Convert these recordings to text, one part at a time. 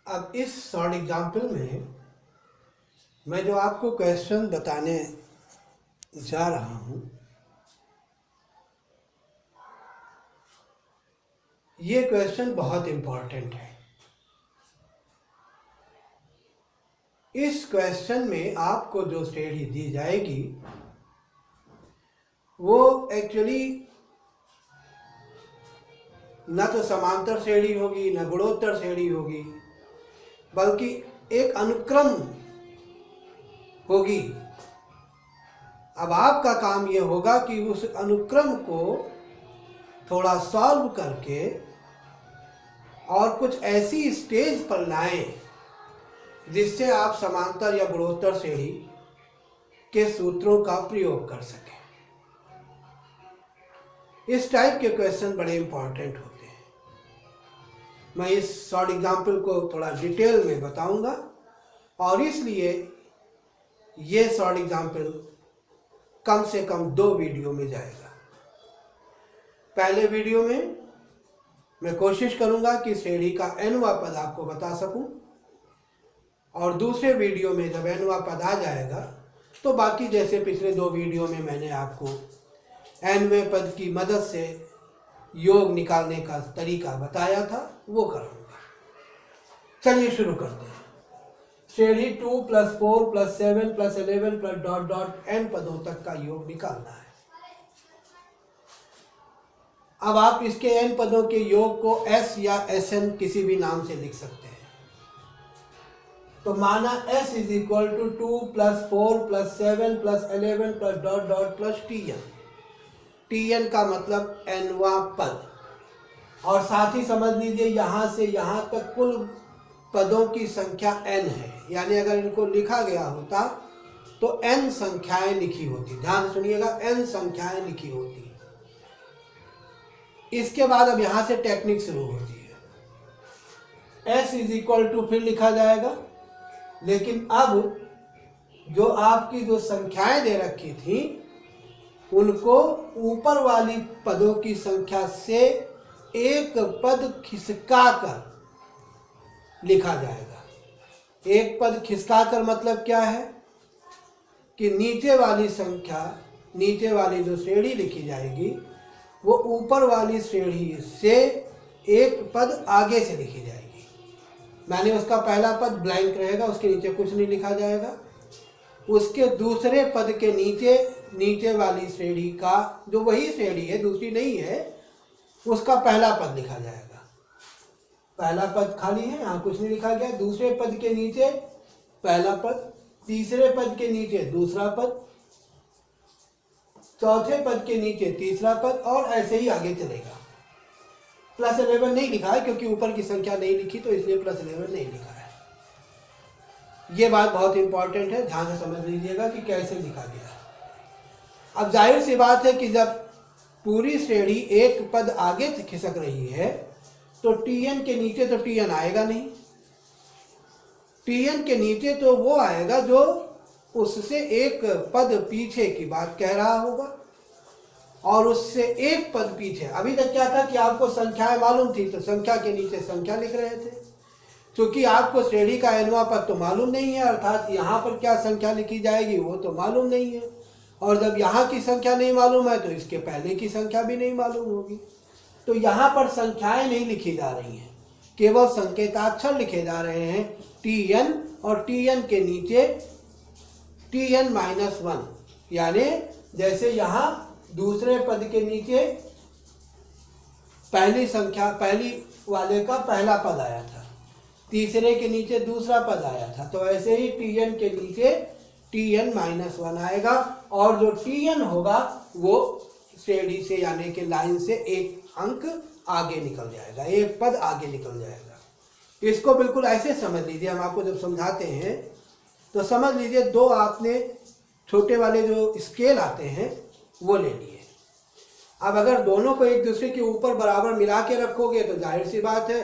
अब इस short example में मैं जो आपको क्वेश्चन बताने जा रहा हूँ, ये क्वेश्चन बहुत इम्पोर्टेंट है। इस क्वेश्चन में आपको जो श्रेणी दी जाएगी वो एक्चुअली न तो समांतर श्रेणी होगी न गुणोत्तर श्रेणी होगी, बल्कि एक अनुक्रम होगी। अब आपका काम ये होगा कि उस अनुक्रम को थोड़ा सॉल्व करके और कुछ ऐसी स्टेज पर लाएं जिससे आप समांतर या गुणोत्तर श्रेणी के सूत्रों का प्रयोग कर सकें। इस टाइप के क्वेश्चन बड़े इंपॉर्टेंट होते हैं। मैं इस शॉर्ट एग्जाम्पल को थोड़ा डिटेल में बताऊंगा और इसलिए ये शॉर्ट एग्जाम्पल कम से कम 2 वीडियो में जाएगा। पहले वीडियो में मैं कोशिश करूंगा कि श्रेणी का nवां पद आपको बता सकूं, और दूसरे वीडियो में जब nवां पद आ जाएगा तो बाकी जैसे पिछले 2 वीडियो में मैंने आपको nवें पद की मदद से योग निकालने का तरीका बताया था वो करूँगा। चलिए शुरू करते हैं। श्रेणी 2 + 4 + 7 + 11 + ... n पदों तक का योग निकालना है। अब आप इसके n पदों के योग को s या Sn किसी भी नाम से लिख सकते हैं। तो माना s = 2 + 4 + 7 + 11 + ... Tn। Tn का मतलब nवां पद, और साथ ही समझ लीजिए यहाँ से यहाँ तक कुल पदों की संख्या n है। यानी अगर इनको लिखा गया होता तो n संख्याएं लिखी होती। ध्यान सुनिएगा, n संख्याएं लिखी होती। इसके बाद अब यहाँ से टेक्निक शुरू होती है। s = फिर लिखा जाएगा, लेकिन अब जो आपकी जो संख्याएं दे रखी थी उनको ऊपर वाली पदों की संख्या से एक पद खिसकाकर लिखा जाएगा। एक पद खिसकाकर मतलब क्या है कि नीचे वाली संख्या, नीचे वाली जो श्रेणी लिखी जाएगी वो ऊपर वाली श्रेणी से एक पद आगे से लिखी जाएगी। माने उसका पहला पद ब्लैंक रहेगा, उसके नीचे कुछ नहीं लिखा जाएगा। उसके दूसरे पद के नीचे वाली श्रेणी का, जो वही श्रेणी है, दूसरी नहीं है, उसका पहला पद लिखा जाएगा। पहला पद खाली है, यहाँ कुछ नहीं लिखा गया। दूसरे पद के नीचे पहला पद, तीसरे पद के नीचे दूसरा पद, चौथे पद के नीचे तीसरा पद, और ऐसे ही आगे चलेगा। +11 नहीं लिखा है क्योंकि ऊपर की संख्या नहीं लिखी, तो इसलिए +11 नहीं लिखा है। ये बात बहुत इंपॉर्टेंट है, ध्यान से समझ लीजिएगा कि कैसे लिखा गया है। अब जाहिर सी बात है कि जब पूरी श्रेणी एक पद आगे खिसक रही है तो Tn के नीचे तो Tn आएगा नहीं। Tn के नीचे तो वो आएगा जो उससे एक पद पीछे की बात कह रहा होगा, और उससे एक पद पीछे। अभी तक क्या था कि आपको संख्याएं मालूम थी तो संख्या के नीचे संख्या लिख रहे थे। क्योंकि आपको श्रेणी का nवां पद तो मालूम नहीं है, अर्थात यहाँ पर क्या संख्या लिखी जाएगी वो तो मालूम नहीं है, और जब यहाँ की संख्या नहीं मालूम है तो इसके पहले की संख्या भी नहीं मालूम होगी। तो यहाँ पर संख्याएं नहीं लिखी जा रही हैं, केवल संकेताक्षर लिखे जा रहे हैं Tn, और Tn के नीचे Tn-1। यानी जैसे यहाँ दूसरे पद के नीचे पहली संख्या, पहली वाले का पहला पद आया था, तीसरे के नीचे दूसरा पद आया था, तो ऐसे ही Tn के नीचे Tn-1 आएगा, और जो Tn होगा वो श्रेणी से यानी कि लाइन से एक अंक आगे निकल जाएगा, एक पद आगे निकल जाएगा। इसको बिल्कुल ऐसे समझ लीजिए। हम आपको जब समझाते हैं तो समझ लीजिए, 2 आपने छोटे वाले जो स्केल आते हैं वो ले लिए। अब अगर दोनों को एक दूसरे के ऊपर बराबर मिला के रखोगे तो जाहिर सी बात है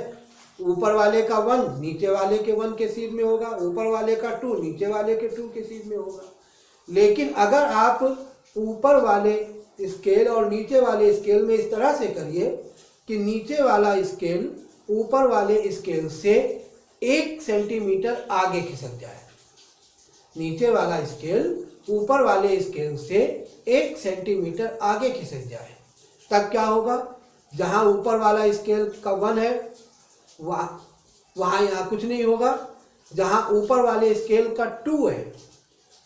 ऊपर वाले का 1 नीचे वाले के 1 के सीध में होगा, ऊपर वाले का 2 नीचे वाले के 2 के सीध में होगा। लेकिन अगर आप ऊपर वाले स्केल और नीचे वाले स्केल में इस तरह से करिए कि नीचे वाला स्केल ऊपर वाले स्केल से 1 सेंटीमीटर आगे खिसक जाए, नीचे वाला स्केल ऊपर वाले स्केल से 1 सेंटीमीटर आगे खिसक जाए, तब क्या होगा, जहाँ ऊपर वाला स्केल का 1 है वहाँ यहाँ कुछ नहीं होगा, जहाँ ऊपर वाले स्केल का 2 है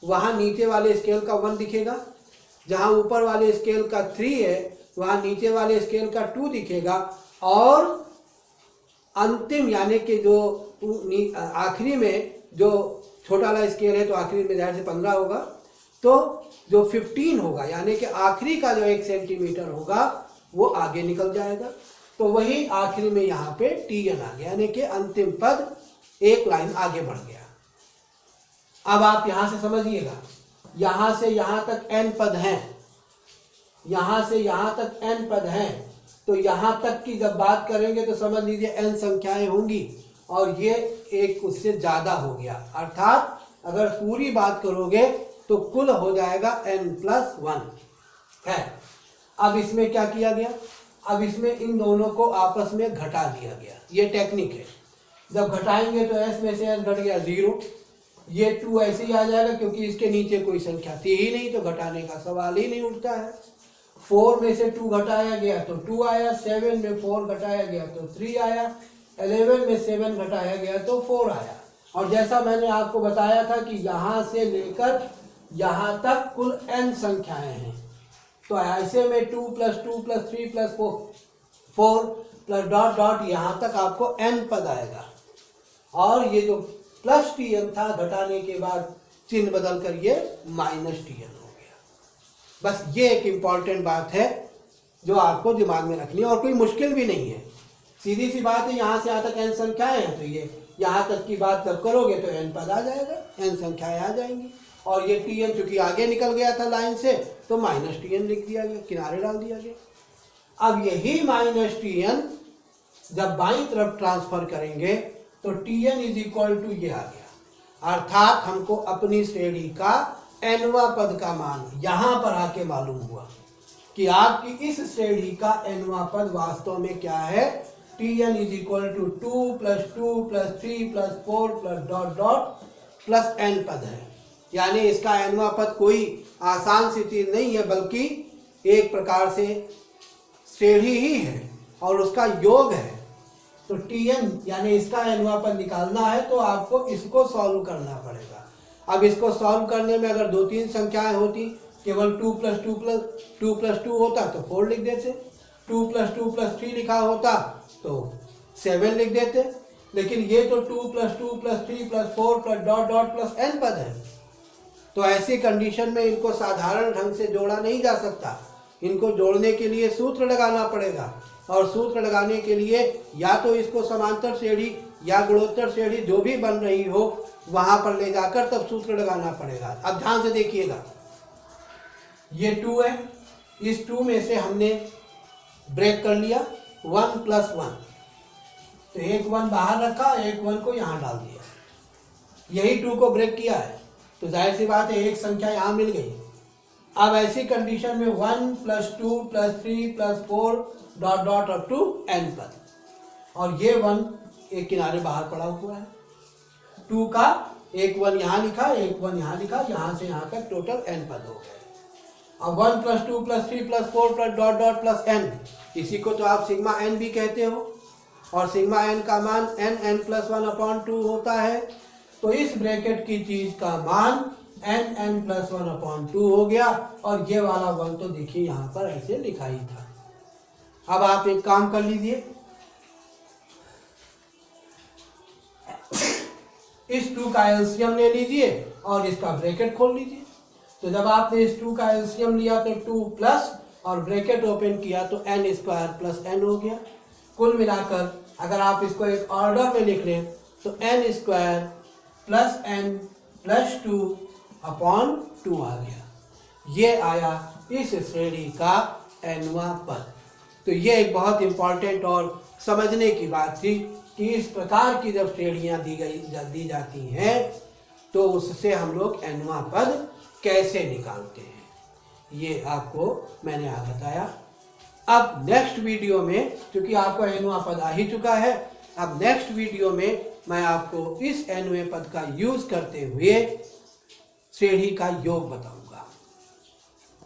वहाँ नीचे वाले स्केल का 1 दिखेगा, जहाँ ऊपर वाले स्केल का 3 है वहाँ नीचे वाले स्केल का 2 दिखेगा, और अंतिम यानी कि जो आखिरी में जो छोटा वाला स्केल है तो आखिरी में जाहिर से 15 होगा, तो जो 15 होगा यानी कि आखिरी का जो 1 सेंटीमीटर होगा वो आगे निकल जाएगा। तो वही आखिरी में यहाँ पे Tn आ गया, यानी कि अंतिम पद एक लाइन आगे बढ़ गया। अब आप यहाँ से समझिएगा, यहाँ से यहाँ तक n पद हैं, यहाँ से यहाँ तक n पद हैं, तो यहाँ तक की जब बात करेंगे तो समझ लीजिए n संख्याएं होंगी और ये एक उससे ज़्यादा हो गया, अर्थात अगर पूरी बात करोगे तो कुल हो जाएगा n+1 है। अब इसमें क्या किया गया, अब इसमें इन दोनों को आपस में घटा दिया गया, ये टेक्निक है। जब घटाएंगे तो s में से s घट गया 0, ये 2 ऐसे ही आ जाएगा क्योंकि इसके नीचे कोई संख्या थी ही नहीं, तो घटाने का सवाल ही नहीं उठता है। 4 में से 2 घटाया गया तो 2 आया, 7 में 4 घटाया गया तो 3 आया, 11 में 7 घटाया गया तो 4 आया। और जैसा मैंने आपको बताया था कि यहाँ से लेकर यहाँ तक कुल n संख्याएं हैं, तो ऐसे में 2 + 2 + 3 + 4 प्लस डॉट डॉट यहाँ तक आपको n पद आएगा, और ये जो +Tn था घटाने के बाद चिन्ह बदल कर ये -Tn हो गया। बस ये एक इम्पॉर्टेंट बात है जो आपको दिमाग में रखनी है, और कोई मुश्किल भी नहीं है, सीधी सी बात है। यहाँ से यहाँ तक n संख्याएं हैं, तो ये यहाँ तक की बात जब करोगे तो n पद आ जाएगा, n संख्याएं आ जाएंगी। और ये Tn चूंकि आगे निकल गया था लाइन से तो -Tn लिख दिया गया, किनारे डाल दिया गया। अब यही -Tn जब बाईं तरफ ट्रांसफर करेंगे तो Tn = ये आ गया, अर्थात हमको अपनी श्रेणी का nवां पद का मान यहाँ पर आके मालूम हुआ कि आपकी इस श्रेणी का nवां पद वास्तव में क्या है। Tn = 2 + 2 + 3 + 4 + dot dot plus n पद है, यानी इसका nवां पद कोई आसान सी चीज नहीं है, बल्कि एक प्रकार से श्रेणी ही है और उसका योग है। तो Tn यानी इसका nवां पद निकालना है तो आपको इसको सॉल्व करना पड़ेगा। अब इसको सॉल्व करने में अगर 2-3 संख्याएं होती, केवल 2 + 2 होता तो 4 लिख देते, 2 + 2 + 3 लिखा होता तो 7 लिख देते, लेकिन ये तो 2 + 2 + 3 + 4 + डॉट डॉट प्लस n पद है। तो ऐसी कंडीशन में इनको साधारण ढंग से जोड़ा नहीं जा सकता, इनको जोड़ने के लिए सूत्र लगाना पड़ेगा, और सूत्र लगाने के लिए या तो इसको समांतर श्रेणी या गुणोत्तर श्रेणी जो भी बन रही हो वहां पर ले जाकर तब सूत्र लगाना पड़ेगा। अब ध्यान से देखिएगा, ये 2 है, इस 2 में से हमने ब्रेक कर लिया 1 + 1, तो एक 1 बाहर रखा, एक 1 को यहाँ डाल दिया, यही 2 को ब्रेक किया है, तो जाहिर सी बात है एक संख्या यहाँ मिल गई। अब ऐसी कंडीशन में 1 + 2 + 3 + 4 dot dot up to n पद, और ये 1 एक किनारे बाहर पड़ा हुआ है, 2 का एक 1 यहाँ लिखा, एक 1 यहाँ लिखा, यहाँ से यहाँ तक टोटल n पद हो गए। अब 1 + 2 + 3 + 4 डॉट डॉट प्लस n, इसी को तो आप सिग्मा n भी कहते हो, और सिग्मा n का मान n+1/2 होता है। तो इस ब्रैकेट की चीज का मान n+1/2 हो गया, और ये वाला 1 तो देखिए यहाँ पर ऐसे लिखा ही था। अब आप एक काम कर लीजिए, इस 2 का एलसीएम ले लीजिए और इसका ब्रैकेट खोल लीजिए। तो जब आपने इस 2 का एलसीएम लिया तो 2 प्लस और ब्रैकेट ओपन किया तो n² + n हो गया। कुल मिलाकर अगर आप इसको एक ऑर्डर में लिख लें तो n² + n + 2/2 आ गया। ये आया इस श्रेणी का nवां पद। तो ये एक बहुत इंपॉर्टेंट और समझने की बात थी कि इस प्रकार की जब श्रेणियां दी जाती हैं तो उससे हम लोग nवां पद कैसे निकालते हैं, ये आपको मैंने आज बताया। अब नेक्स्ट वीडियो में, क्योंकि आपको nवां पद आ ही चुका है, अब नेक्स्ट वीडियो में मैं आपको इस nवें पद का यूज करते हुए श्रेणी का योग बताऊंगा।